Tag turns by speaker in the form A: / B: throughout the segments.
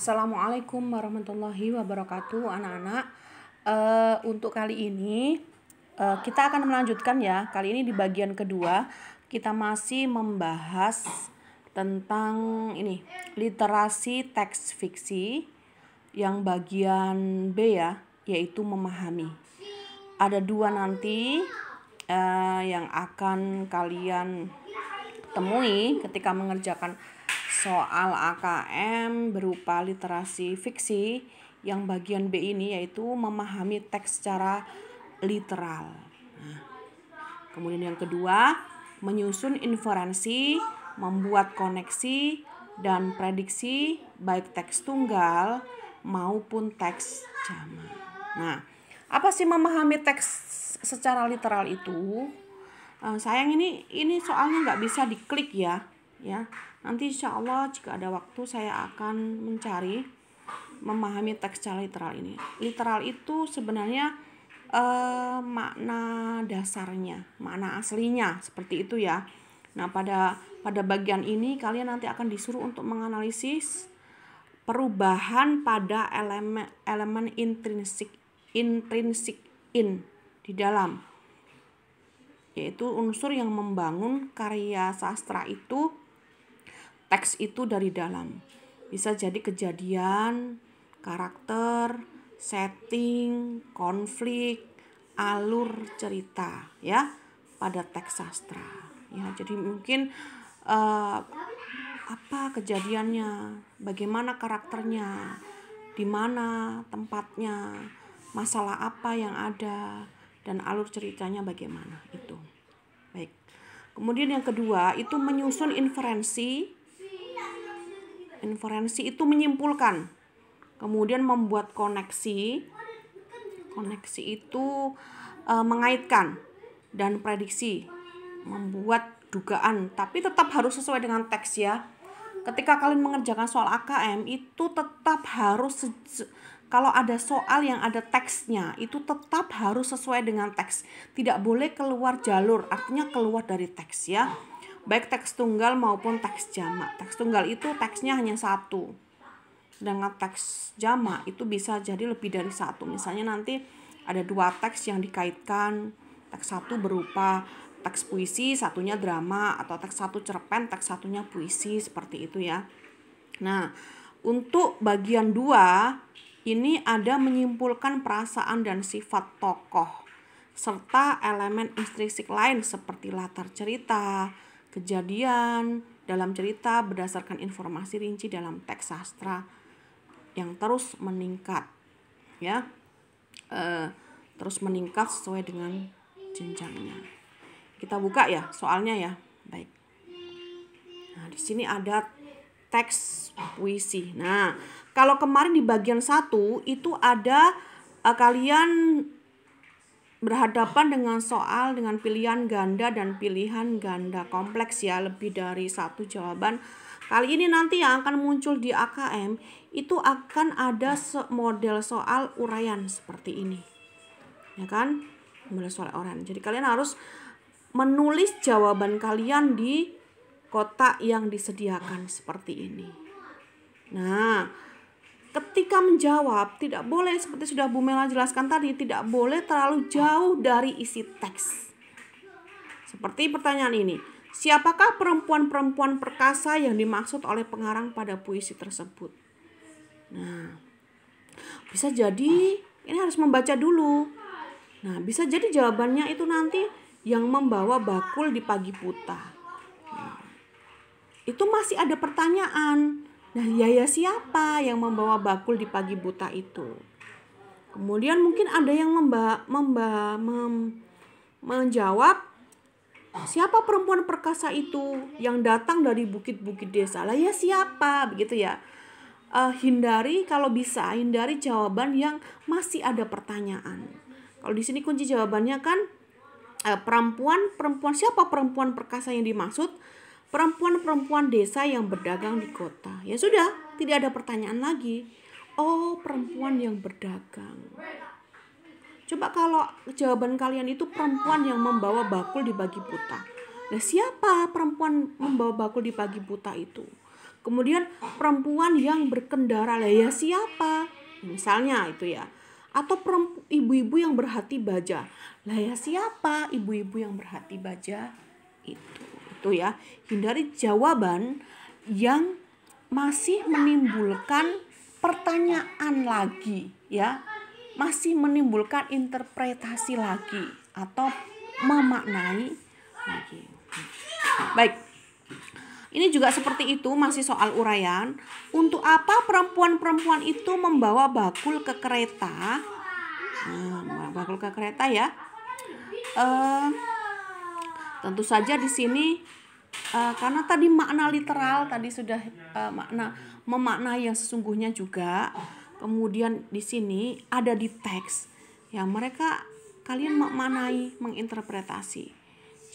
A: Assalamualaikum warahmatullahi wabarakatuh, anak-anak. Untuk kali ini kita akan melanjutkan ya. Kali ini di bagian kedua kita masih membahas tentang ini literasi teks fiksi yang bagian B ya, yaitu memahami. Ada dua nanti yang akan kalian temui ketika mengerjakan soal AKM berupa literasi fiksi yang bagian B ini, yaitu memahami teks secara literal. Nah, kemudian yang kedua, menyusun inferensi, membuat koneksi dan prediksi baik teks tunggal maupun teks jamak. Nah, apa sih memahami teks secara literal itu? Sayang ini soalnya nggak bisa diklik ya. Nanti insya Allah jika ada waktu saya akan mencari memahami teks secara literal ini. Literal itu sebenarnya makna dasarnya, makna aslinya seperti itu ya. Nah, pada bagian ini kalian nanti akan disuruh untuk menganalisis perubahan pada elemen intrinsik di dalam, yaitu unsur yang membangun karya sastra itu, teks itu dari dalam. Bisa jadi kejadian, karakter, setting, konflik, alur cerita ya pada teks sastra. Ya, jadi mungkin apa kejadiannya, bagaimana karakternya, di mana tempatnya, masalah apa yang ada, dan alur ceritanya bagaimana itu. Baik. Kemudian yang kedua itu menyusun inferensi. Inferensi itu menyimpulkan, kemudian membuat koneksi. Koneksi itu mengaitkan, dan prediksi, membuat dugaan, tapi tetap harus sesuai dengan teks ya. Ketika kalian mengerjakan soal AKM itu tetap harus kalau ada soal yang ada teksnya itu tetap harus sesuai dengan teks. Tidak boleh keluar jalur, artinya keluar dari teks ya. Baik teks tunggal maupun teks jamak. Teks tunggal itu teksnya hanya satu. Sedangkan teks jamak itu bisa jadi lebih dari satu. Misalnya nanti ada dua teks yang dikaitkan. Teks satu berupa teks puisi, satunya drama, atau teks satu cerpen, teks satunya puisi, seperti itu ya. Nah, untuk bagian 2 ini ada menyimpulkan perasaan dan sifat tokoh serta elemen intrinsik lain seperti latar cerita, kejadian dalam cerita berdasarkan informasi rinci dalam teks sastra yang terus meningkat ya, terus meningkat sesuai dengan jenjangnya. Kita buka ya soalnya ya. Baik. Nah, di sini ada teks puisi. Nah, kalau kemarin di bagian 1 itu ada kalian berhadapan dengan soal dengan pilihan ganda dan pilihan ganda kompleks ya, lebih dari satu jawaban. Kali ini nanti yang akan muncul di AKM itu akan ada model soal uraian seperti ini. Ya kan? Model soal uraian. Jadi kalian harus menulis jawaban kalian di kotak yang disediakan seperti ini. Nah, ketika menjawab tidak boleh, seperti sudah Bu Mela jelaskan tadi, tidak boleh terlalu jauh dari isi teks. Seperti pertanyaan ini, siapakah perempuan-perempuan perkasa yang dimaksud oleh pengarang pada puisi tersebut? Nah, bisa jadi ini harus membaca dulu. Nah, bisa jadi jawabannya itu nanti yang membawa bakul di pagi buta. Nah, itu masih ada pertanyaan. Nah, ya siapa yang membawa bakul di pagi buta itu? Kemudian mungkin ada yang menjawab, siapa perempuan perkasa itu yang datang dari bukit-bukit desa? Lah ya siapa? Begitu ya. Hindari kalau bisa, hindari jawaban yang masih ada pertanyaan. Kalau di sini kunci jawabannya kan perempuan, siapa perempuan perkasa yang dimaksud? Perempuan-perempuan desa yang berdagang di kota. Ya sudah, tidak ada pertanyaan lagi. Oh, perempuan yang berdagang. Coba kalau jawaban kalian itu perempuan yang membawa bakul di pagi buta. Nah, siapa perempuan membawa bakul di pagi buta itu? Kemudian perempuan yang berkendara, lah ya siapa? Misalnya itu ya. Atau ibu-ibu yang berhati baja. Lah ya siapa ibu-ibu yang berhati baja? Itu ya. Hindari jawaban yang masih menimbulkan pertanyaan lagi ya. Masih menimbulkan interpretasi lagi atau memaknai lagi. Baik. Ini juga seperti itu, masih soal uraian. Untuk apa perempuan-perempuan itu membawa bakul ke kereta? Bakul ke kereta ya. Tentu saja di sini karena tadi makna literal tadi sudah memaknai yang sesungguhnya juga. Kemudian di sini ada di teks. Ya, kalian memaknai, menginterpretasi.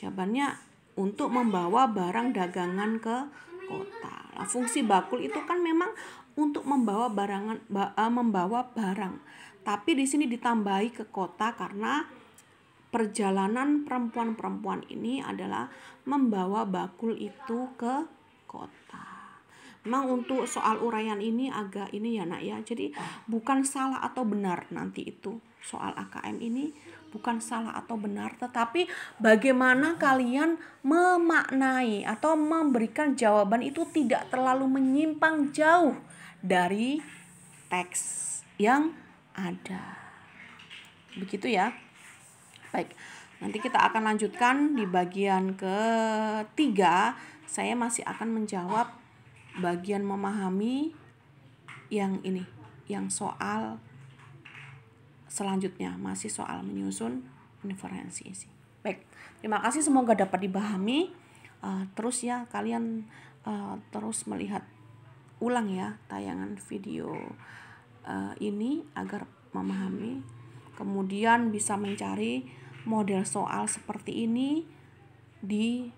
A: Jawabannya untuk membawa barang dagangan ke kota. Nah, fungsi bakul itu kan memang untuk membawa barang. Tapi di sini ditambahi ke kota karena perjalanan perempuan-perempuan ini adalah membawa bakul itu ke kota. Memang untuk soal uraian ini agak ini ya nak ya. Jadi bukan salah atau benar nanti itu soal AKM ini. Bukan salah atau benar, tetapi bagaimana kalian memaknai atau memberikan jawaban itu tidak terlalu menyimpang jauh dari teks yang ada. Begitu ya. Baik, nanti kita akan lanjutkan di bagian ketiga. Saya masih akan menjawab bagian memahami yang ini, yang soal selanjutnya masih soal menyusun inferensi isi. Baik, terima kasih, semoga dapat dipahami. Terus ya kalian terus melihat ulang ya tayangan video ini agar memahami. Kemudian bisa mencari model soal seperti ini di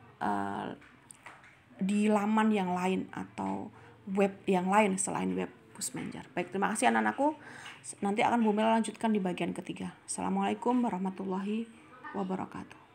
A: laman yang lain atau web yang lain selain web Pusmenjar. Baik, terima kasih anak-anakku. Nanti akan Bu Mel lanjutkan di bagian ketiga. Assalamualaikum warahmatullahi wabarakatuh.